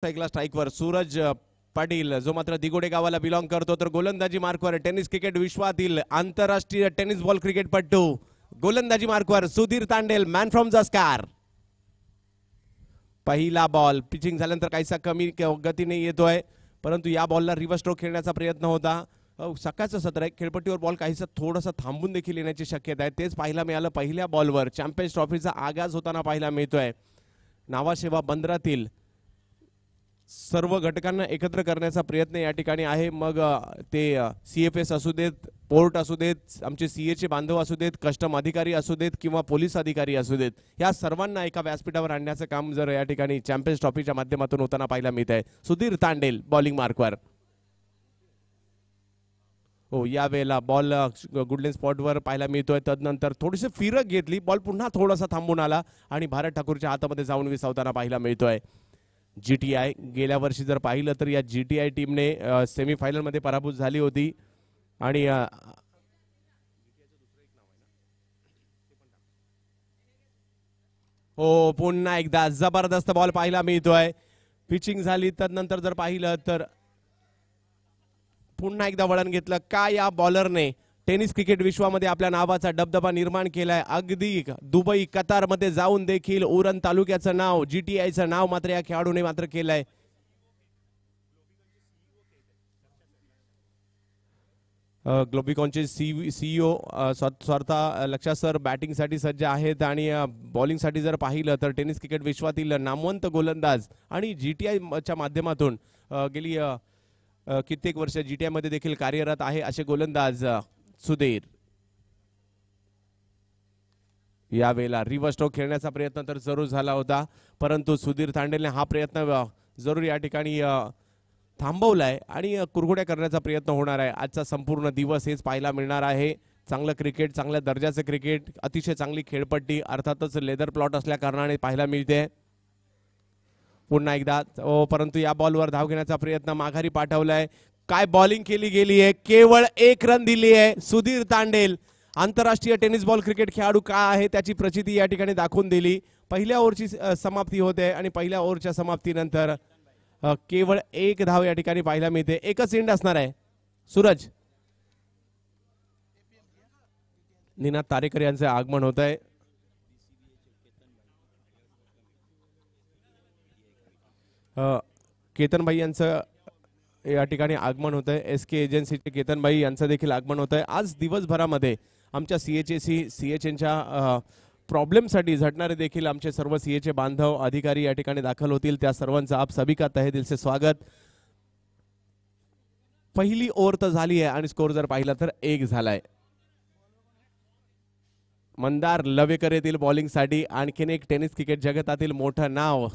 सायकला स्ट्राईकवर सूरज पाटील जो मात्र दिगोडे गावाला बिलॉंग करतो, तर गोलंदाजी मार्कवर टेनिस क्रिकेट विश्वातील आंतरराष्ट्रीय टेनिस बॉल क्रिकेटपटू गोलंदाजी मार्कवर सुधीर तांडेल, मॅन फ्रॉम जस्कार. पहिला बॉल पिचिंग झाल्यानंतर काहीसा कमी गतीने येतोय, परंतु या बॉलला रिव्हर्स स्ट्रोक खेळण्याचा प्रयत्न होता. सकाळचं सत्र आहे, खेळपट्टीवर बॉल काहीसा थोडासा थांबून देखील येण्याची शक्यता आहे. तेच पाहायला मिळालं पहिल्या बॉलवर. चॅम्पियन्स ट्रॉफीचा आगाज होताना पाहायला मिळतोय. नावाशेवा बंदरातील सर्व घटकांना एकत्र करण्याचा प्रयत्न या ठिकाणी आहे. मग ते CFS असू देत, पोर्ट असू देत, आमचे CA चे बांधव असू देत, कस्टम अधिकारी असू देत किंवा पोलीस अधिकारी असू देत, या सर्वांना एका व्यासपीठावर आणण्याचं काम जर या ठिकाणी चॅम्पियन्स ट्रॉफीच्या माध्यमातून होताना पाहायला मिळत आहे. सुधीर तांडेल बॉलिंग मार्कवर. हो, यावेळेला बॉल गुडलेन स्पॉटवर पाहायला मिळतोय. तदनंतर थोडीशी फिरक घेतली, बॉल पुन्हा थोडासा थांबून आला आणि भारत ठाकूरच्या हातामध्ये जाऊन विसावताना पाहायला मिळतोय. GTI गेल्या वर्षी जर पाहिलं तर या GTI टीमने सेमीफायनल मध्ये पराभूत झाली होती आणि हो, पुन्हा एकदा जबरदस्त बॉल पाहायला मिळतोय. पिचिंग झाली तदनंतर जर पाहिलं तर पुन्हा एकदा वळण घेतलं. का या बॉलरने टेनिस क्रिकेट विश्वामध्ये आपल्या नावाचा दबदबा निर्माण केलाय. अगदी दुबई, कतार मध्ये जाऊन देखील उरण तालुक्याचं नाव, GTIचं नाव मात्र या खेळाडूने मात्र केलंय. ग्लोबिकॉनचे CEO स्वतः लक्षा सर बॅटिंगसाठी सज्ज आहेत आणि बॉलिंगसाठी जर पाहिलं तर टेनिस क्रिकेट विश्वातील नामवंत गोलंदाज आणि GTIच्या माध्यमातून गेली कित्येक वर्ष GTI मध्ये देखील कार्यरत आहे असे गोलंदाज सुधीर. यावेळेला रिव्हर्स स्ट्रोक खेळण्याचा प्रयत्न तर जरूर झाला होता, परंतु सुधीर तांडेलने हा प्रयत्न जरूर या ठिकाणी थांबवलाय आणि कुरघोड्या करण्याचा प्रयत्न होणार आहे. आजचा संपूर्ण दिवस हेच पाहायला मिळणार आहे. चांगलं क्रिकेट, चांगल्या दर्जाचं क्रिकेट, अतिशय चांगली खेळपट्टी, अर्थातच लेदर प्लॉट असल्या कारणाने पाहायला मिळते. पुन्हा एकदा परंतु या बॉलवर धाव घेण्याचा प्रयत्न माघारी पाठवलाय. काय बॉलिंग केली गेली आहे, केवळ 1 रन दिली आहे. सुधीर तांडेल आंतरराष्ट्रीय टेनिस बॉल क्रिकेट खेळाडू काय आहे त्याची प्रचिती या ठिकाणी दाखवून दिली. पहिल्या ओव्हरची समाप्ती होते आणि पहिल्या ओव्हरच्या समाप्तीनंतर केवळ 1 धाव या ठिकाणी पाहायला मिळते. एकच एंड असणार आहे. सूरज, निनाद तारेकर यांचे आगमन होत आहे. केतन भाई यांचं या ठिकाणी आगमन होत आहे. SK एजन्सीचे केतन भाई यांचं देखील आगमन होत आहे. आज दिवसभरामध्ये आमच्या CHAच्या प्रॉब्लेमसाठी झटणारे देखील आमचे सर्व CAचे बांधव अधिकारी या ठिकाणी दाखल होतील. त्या सर्वांचं आप सभी का तहे दिल से स्वागत. पहिली ओव्हर तर झाली आहे आणि स्कोर जर पाहिला तर 1 झालाय. मंदार लवेकर येथील बॉलिंगसाठी आणखीन एक टेनिस क्रिकेट जगतातील मोठं नाव